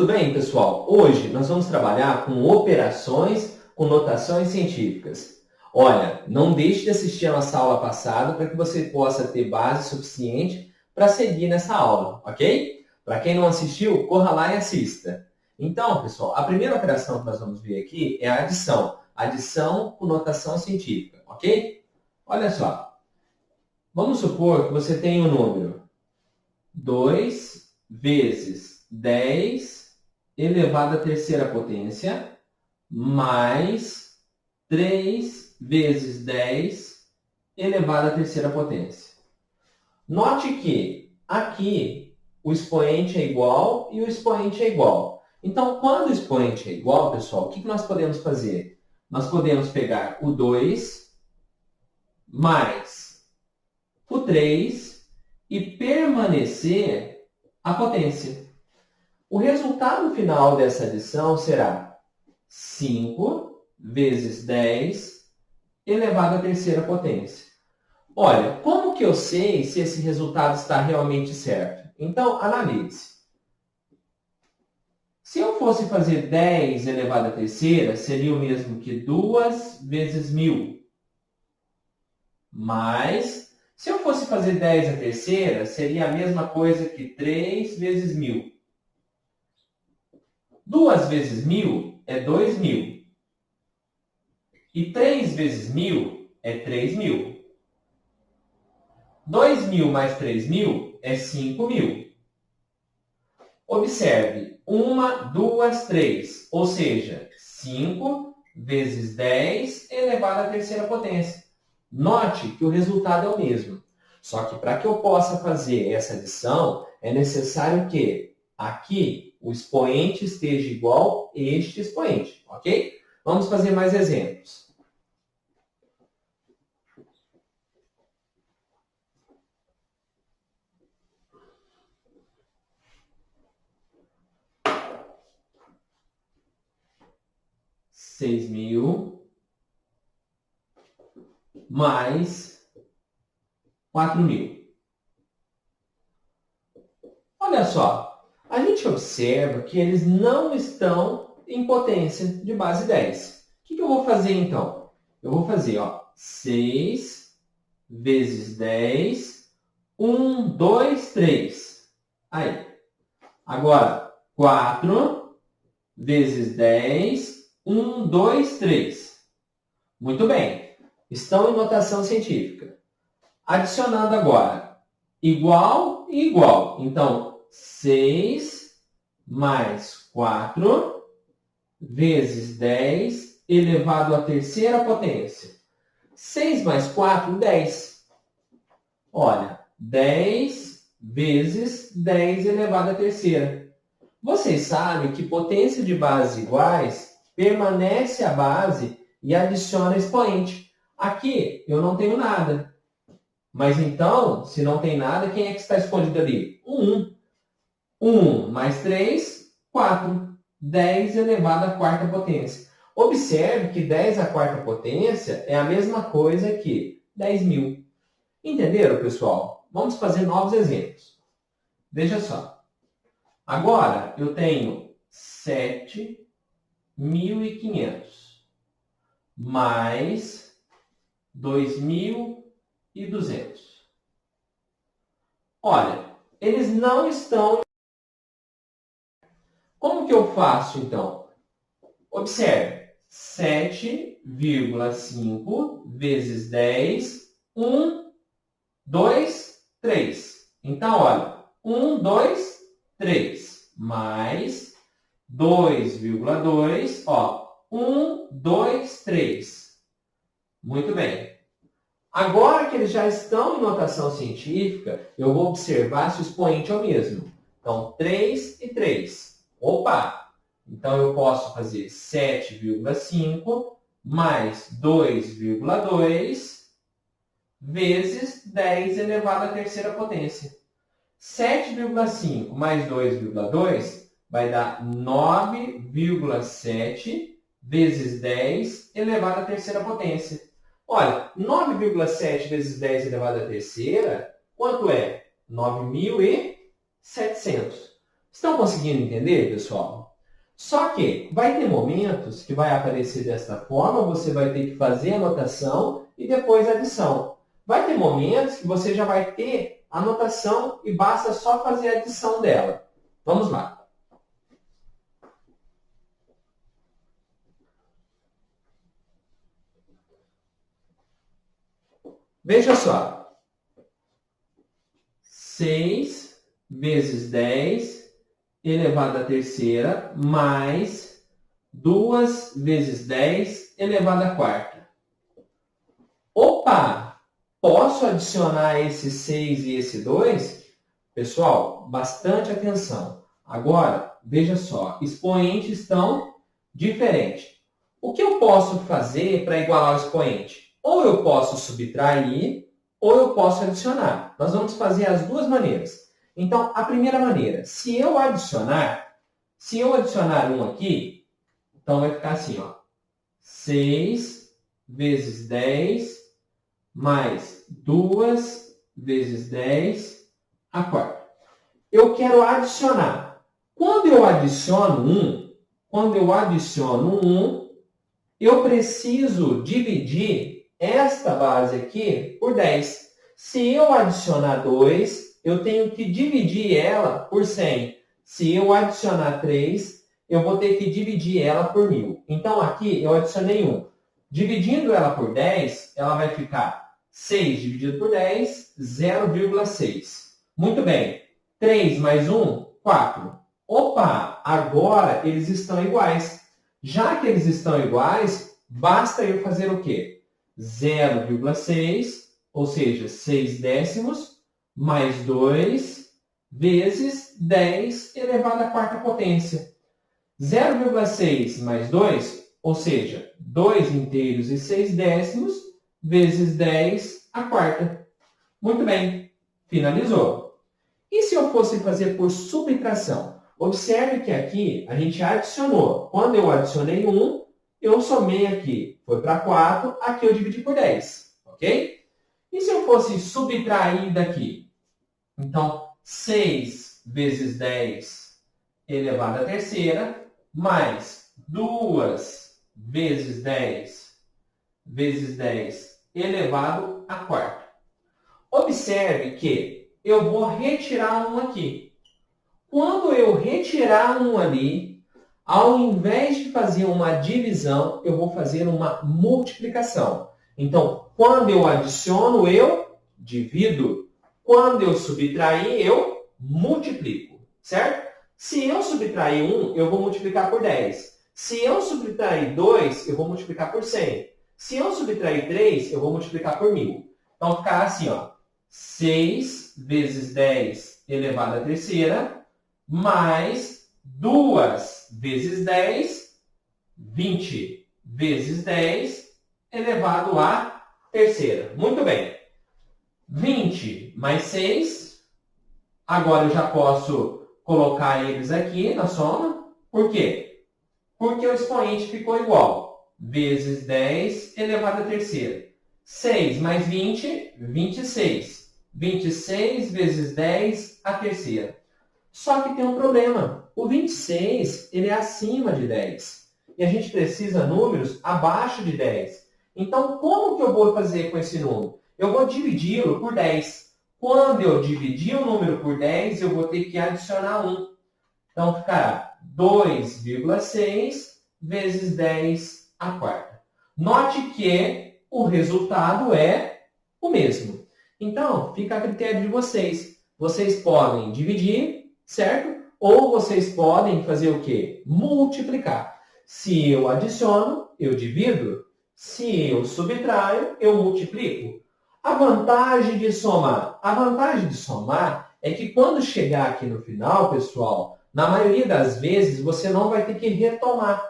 Tudo bem, pessoal? Hoje nós vamos trabalhar com operações com notações científicas. Olha, não deixe de assistir a nossa aula passada para que você possa ter base suficiente para seguir nessa aula, ok? Para quem não assistiu, corra lá e assista. Então, pessoal, a primeira operação que nós vamos ver aqui é a adição. Adição com notação científica, ok? Olha só. Vamos supor que você tem o número 2 vezes 10 elevado à terceira potência mais 3 vezes 10 elevado à terceira potência. Note que aqui o expoente é igual e o expoente é igual. Então, quando o expoente é igual, pessoal, o que nós podemos fazer? Nós podemos pegar o 2 mais o 3 e permanecer a potência. O resultado final dessa adição será 5 vezes 10 elevado à terceira potência. Olha, como que eu sei se esse resultado está realmente certo? Então, analise. Se eu fosse fazer 10 elevado à terceira, seria o mesmo que 2 vezes 1000. Mas, se eu fosse fazer 10 à terceira, seria a mesma coisa que 3 vezes 1000. 2 vezes 1000 é 2000. E 3 vezes 1000 é 3000. 2000 mais 3000 é 5000. Observe, 1, 2, 3, ou seja, 5 vezes 10 elevado à terceira potência. Note que o resultado é o mesmo. Só que para que eu possa fazer essa adição, é necessário que aqui o expoente esteja igual a este expoente, ok? Vamos fazer mais exemplos. Seis mil mais 4.000. Olha só, a gente observa que eles não estão em potência de base 10. O que eu vou fazer então? Eu vou fazer 6 vezes 10, 1, 2, 3. Aí. Agora, 4 vezes 10, 1, 2, 3. Muito bem. Estão em notação científica. Adicionando agora, igual e igual. Então, 6 mais 4 vezes 10 elevado à terceira potência. 6 mais 4, 10. Olha, 10 vezes 10 elevado à terceira. Vocês sabem que potência de bases iguais permanece a base e adiciona expoente. Aqui eu não tenho nada. Mas então, se não tem nada, quem é que está escondido ali? O 1. 1 mais 3, 4. 10 elevado à quarta potência. Observe que 10 à quarta potência é a mesma coisa que 10.000. Entenderam, pessoal? Vamos fazer novos exemplos. Veja só. Agora, eu tenho 7.500 mais 2.200. Olha, eles não estão... Como que eu faço, então? Observe. 7,5 vezes 10, 1, 2, 3. Então, olha, 1, 2, 3, mais 2,2, 1, 2, 3. Muito bem. Agora que eles já estão em notação científica, eu vou observar se o expoente é o mesmo. Então, 3 e 3. Opa! Então, eu posso fazer 7,5 mais 2,2 vezes 10 elevado à terceira potência. 7,5 mais 2,2 vai dar 9,7 vezes 10 elevado à terceira potência. Olha, 9,7 vezes 10 elevado à terceira, quanto é? 9.700. Estão conseguindo entender, pessoal? Só que vai ter momentos que vai aparecer desta forma, você vai ter que fazer a anotação e depois a adição. Vai ter momentos que você já vai ter a anotação e basta só fazer a adição dela. Vamos lá. Veja só. 6 vezes 10 elevado à terceira mais 2 vezes 10 elevado à quarta. Opa! Posso adicionar esse 6 e esse 2? Pessoal, bastante atenção. Agora, veja só, expoentes estão diferentes. O que eu posso fazer para igualar o expoente? Ou eu posso subtrair, ou eu posso adicionar. Nós vamos fazer as duas maneiras. Então, a primeira maneira, se eu adicionar 1 aqui, então vai ficar assim, ó. 6 vezes 10 mais 2 vezes 10 a quarta. Eu quero adicionar. Quando eu adiciono 1, eu preciso dividir esta base aqui por 10. Se eu adicionar 2, eu tenho que dividir ela por 100. Se eu adicionar 3, eu vou ter que dividir ela por 1000. Então, aqui eu adicionei 1. Dividindo ela por 10, ela vai ficar 6 dividido por 10, 0,6. Muito bem. 3 mais 1, 4. Opa, agora eles estão iguais. Já que eles estão iguais, basta eu fazer o quê? 0,6, ou seja, 6 décimos, mais 2, vezes 10 elevado à quarta potência. 0,6 mais 2, ou seja, 2 inteiros e 6 décimos, vezes 10 à quarta. Muito bem, finalizou. E se eu fosse fazer por subtração? Observe que aqui a gente adicionou. Quando eu adicionei 1, eu somei aqui. Foi para 4, aqui eu dividi por 10. Ok? E se eu fosse subtrair daqui? Então, 6 vezes 10 elevado à terceira, mais 2 vezes 10 elevado à quarta. Observe que eu vou retirar 1 aqui. Quando eu retirar 1 ali, ao invés de fazer uma divisão, eu vou fazer uma multiplicação. Então, quando eu adiciono, eu divido. Quando eu subtrair, eu multiplico. Certo? Se eu subtrair 1, eu vou multiplicar por 10. Se eu subtrair 2, eu vou multiplicar por 100. Se eu subtrair 3, eu vou multiplicar por 1000. Então, ficará assim, ó. 6 vezes 10 elevado à terceira, mais 2 vezes 10, 20 vezes 10 elevado à terceira. Muito bem. 20 mais 6. Agora eu já posso colocar eles aqui na soma. Por quê? Porque o expoente ficou igual. Vezes 10 elevado à terceira. 6 mais 20, 26. 26 vezes 10 à terceira. Só que tem um problema. O 26 ele é acima de 10. E a gente precisa de números abaixo de 10. Então, como que eu vou fazer com esse número? Eu vou dividi-lo por 10. Quando eu dividir o número por 10, eu vou ter que adicionar 1. Então, ficará 2,6 vezes 10 à quarta. Note que o resultado é o mesmo. Então, fica a critério de vocês. Vocês podem dividir, certo? Ou vocês podem fazer o quê? Multiplicar. Se eu adiciono, eu divido. Se eu subtraio, eu multiplico. A vantagem de somar? A vantagem de somar é que quando chegar aqui no final, pessoal, na maioria das vezes você não vai ter que retomar.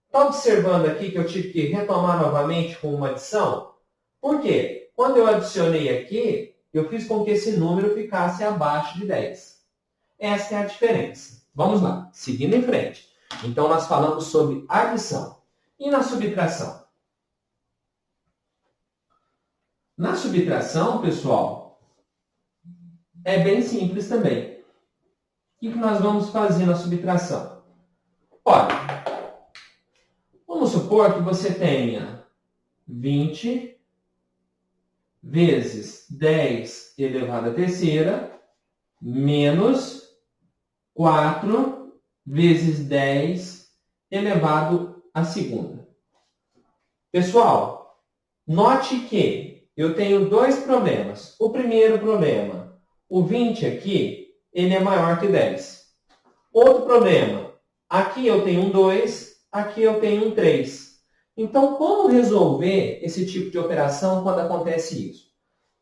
Está observando aqui que eu tive que retomar novamente com uma adição? Por quê? Quando eu adicionei aqui, eu fiz com que esse número ficasse abaixo de 10. Essa é a diferença. Vamos lá, seguindo em frente. Então, nós falamos sobre adição. E na subtração? Na subtração, pessoal, é bem simples também. que nós vamos fazer na subtração? Olha, vamos supor que você tenha 20 vezes 10 elevado à terceira menos 4 vezes 10 elevado à segunda. Pessoal, note que eu tenho dois problemas. O primeiro problema, o 20 aqui, ele é maior que 10. Outro problema, aqui eu tenho um 2, aqui eu tenho um 3. Então, como resolver esse tipo de operação quando acontece isso?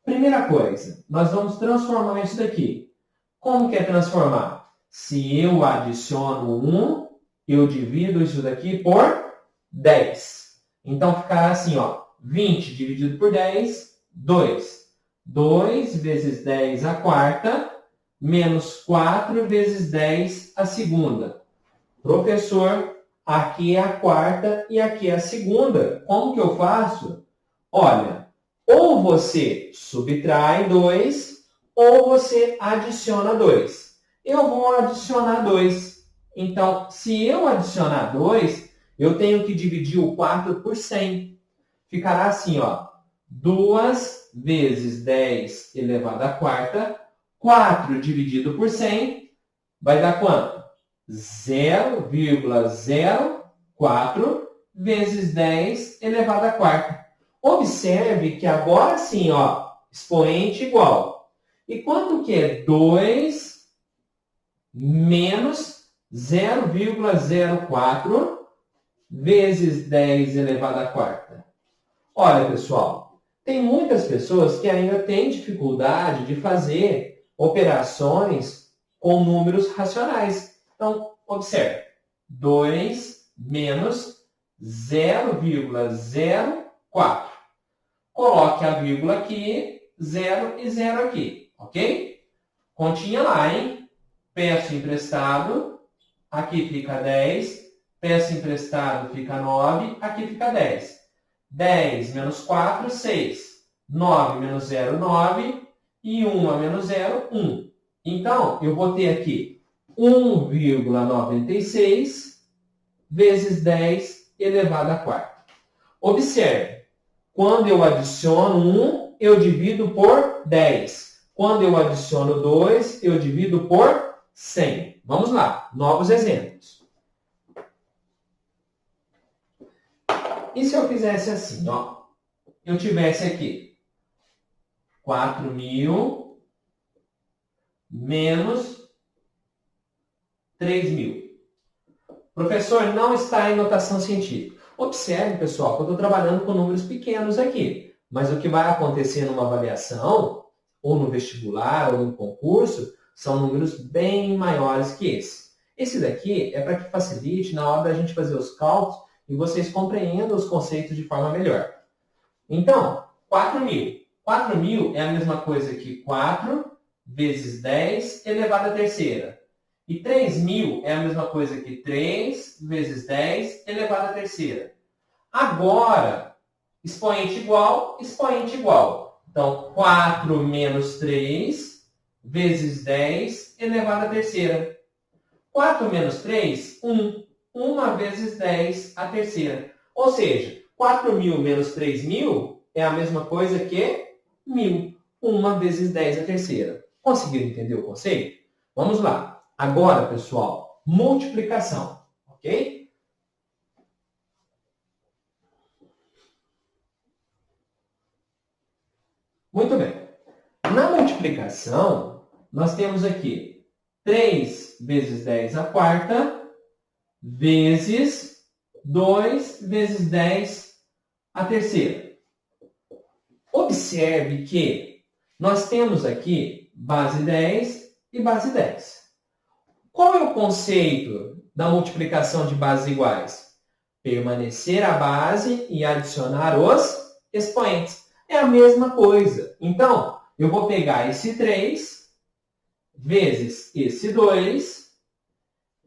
Primeira coisa, nós vamos transformar isso daqui. Como que é transformar? Se eu adiciono 1, eu divido isso daqui por 10. Então, ficará assim, ó, 20 dividido por 10, 2. 2 vezes 10 à quarta, menos 4 vezes 10 à segunda. Professor, aqui é a quarta e aqui é a segunda. Como que eu faço? Olha, ou você subtrai 2, ou você adiciona 2. Eu vou adicionar 2. Então, se eu adicionar 2, eu tenho que dividir o 4 por 100. Ficará assim, ó. 2 vezes 10 elevado à quarta, 4 dividido por 100, vai dar quanto? 0,04 vezes 10 elevado à quarta. Observe que agora sim, ó, expoente igual. E quanto que é 2 menos 0,04 vezes 10 elevado à quarta? Olha, pessoal, tem muitas pessoas que ainda têm dificuldade de fazer operações com números racionais. Então, observe. 2 menos 0,04. Coloque a vírgula aqui, 0 e 0 aqui, ok? Continha lá, hein? Peço emprestado, aqui fica 10. Peço emprestado fica 9, aqui fica 10. 10 menos 4, 6. 9 menos 0, 9. E 1 menos 0, 1. Então, eu vou ter aqui 1,96 vezes 10 elevado à quarta. Observe, quando eu adiciono 1, eu divido por 10. Quando eu adiciono 2, eu divido por 100. Vamos lá, novos exemplos. E se eu fizesse assim, ó? Eu tivesse aqui 4.000 menos 3.000. Professor, não está em notação científica. Observe, pessoal, que eu estou trabalhando com números pequenos aqui. Mas o que vai acontecer numa avaliação, ou no vestibular, ou no concurso, são números bem maiores que esse. Esse daqui é para que facilite na hora da gente fazer os cálculos e vocês compreendam os conceitos de forma melhor. Então, 4.000. 4.000 é a mesma coisa que 4 vezes 10 elevado à terceira. E 3.000 é a mesma coisa que 3 vezes 10 elevado à terceira. Agora, expoente igual, expoente igual. Então, 4 menos 3 vezes 10 elevado à terceira. 4 menos 3, 1. 1 vezes 10 à terceira. Ou seja, 4.000 menos 3.000 é a mesma coisa que 1.000. 1 vezes 10 à terceira. Conseguiram entender o conceito? Vamos lá. Agora, pessoal, multiplicação. Ok? Muito bem. Na multiplicação, nós temos aqui 3 vezes 10 à quarta vezes 2 vezes 10 à terceira. Observe que nós temos aqui base 10 e base 10. Qual é o conceito da multiplicação de bases iguais? Permanecer a base e adicionar os expoentes. É a mesma coisa. Então, eu vou pegar esse 3 vezes esse 2.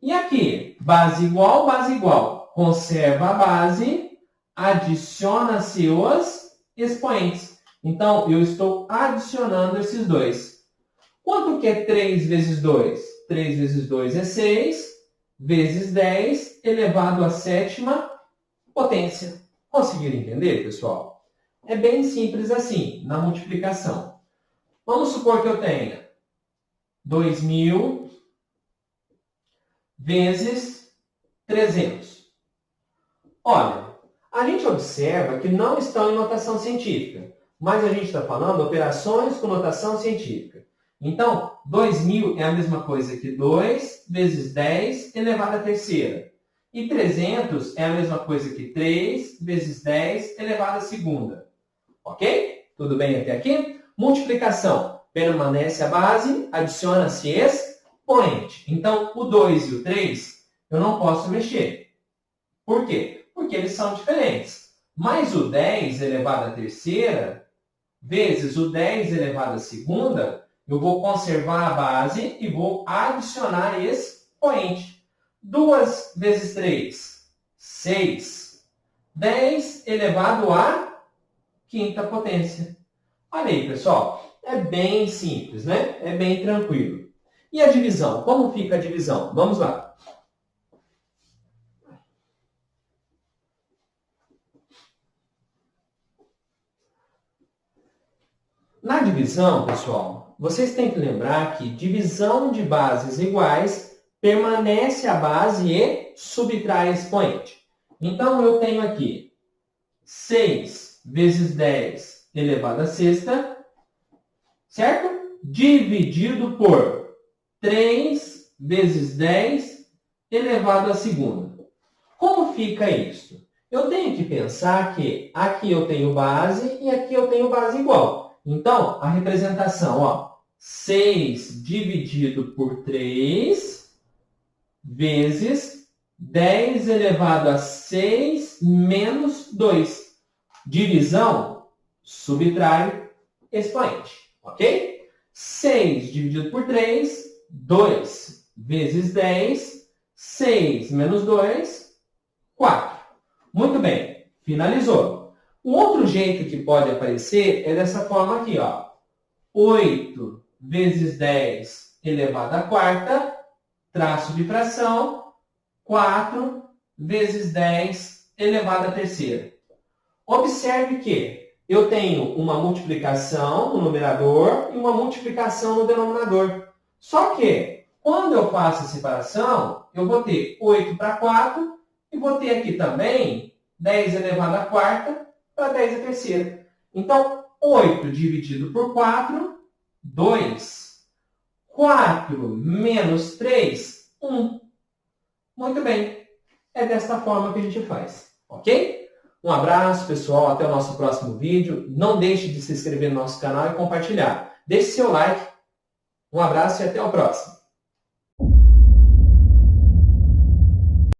E aqui, base igual. Conserva a base, adiciona-se os expoentes. Então, eu estou adicionando esses dois. Quanto que é 3 vezes 2? 3 vezes 2 é 6, vezes 10 elevado à sétima potência. Conseguiram entender, pessoal? É bem simples assim, na multiplicação. Vamos supor que eu tenha 2.000 vezes 300. Olha, a gente observa que não estão em notação científica, mas a gente está falando operações com notação científica. Então, 2.000 é a mesma coisa que 2 vezes 10 elevado à terceira. E 300 é a mesma coisa que 3 vezes 10 elevado à segunda. Ok? Tudo bem até aqui? Multiplicação. Permanece a base, adiciona-se expoente. Então, o 2 e o 3 eu não posso mexer. Por quê? Porque eles são diferentes. Mas o 10 elevado à terceira vezes o 10 elevado à segunda, eu vou conservar a base e vou adicionar expoente. 2 vezes 3, 6. 10 elevado à quinta potência. Olha aí, pessoal. É bem simples, né? É bem tranquilo. E a divisão? Como fica a divisão? Vamos lá. Na divisão, pessoal, vocês têm que lembrar que divisão de bases iguais permanece a base e subtrai expoente. Então, eu tenho aqui 6 vezes 10 elevado à sexta, certo? Dividido por 3 vezes 10 elevado à segunda. Como fica isso? Eu tenho que pensar que aqui eu tenho base e aqui eu tenho base igual. Então, a representação, ó, 6 dividido por 3 vezes 10 elevado a 6 menos 2. Divisão, subtrai expoente, ok? 6 dividido por 3, 2 vezes 10, 6 menos 2, 4. Muito bem, finalizou. O outro jeito que pode aparecer é dessa forma aqui, ó. 8 vezes 10 elevado à quarta, traço de fração, 4 vezes 10 elevado à terceira. Observe que eu tenho uma multiplicação no numerador e uma multiplicação no denominador. Só que, quando eu faço a separação, eu vou ter 8 para 4 e vou ter aqui também 10 elevado à quarta para 10 à terceira. Então, 8 dividido por 4, 2. 4 menos 3, 1. Muito bem. É desta forma que a gente faz. Ok? Um abraço, pessoal. Até o nosso próximo vídeo. Não deixe de se inscrever no nosso canal e compartilhar. Deixe seu like. Um abraço e até o próximo.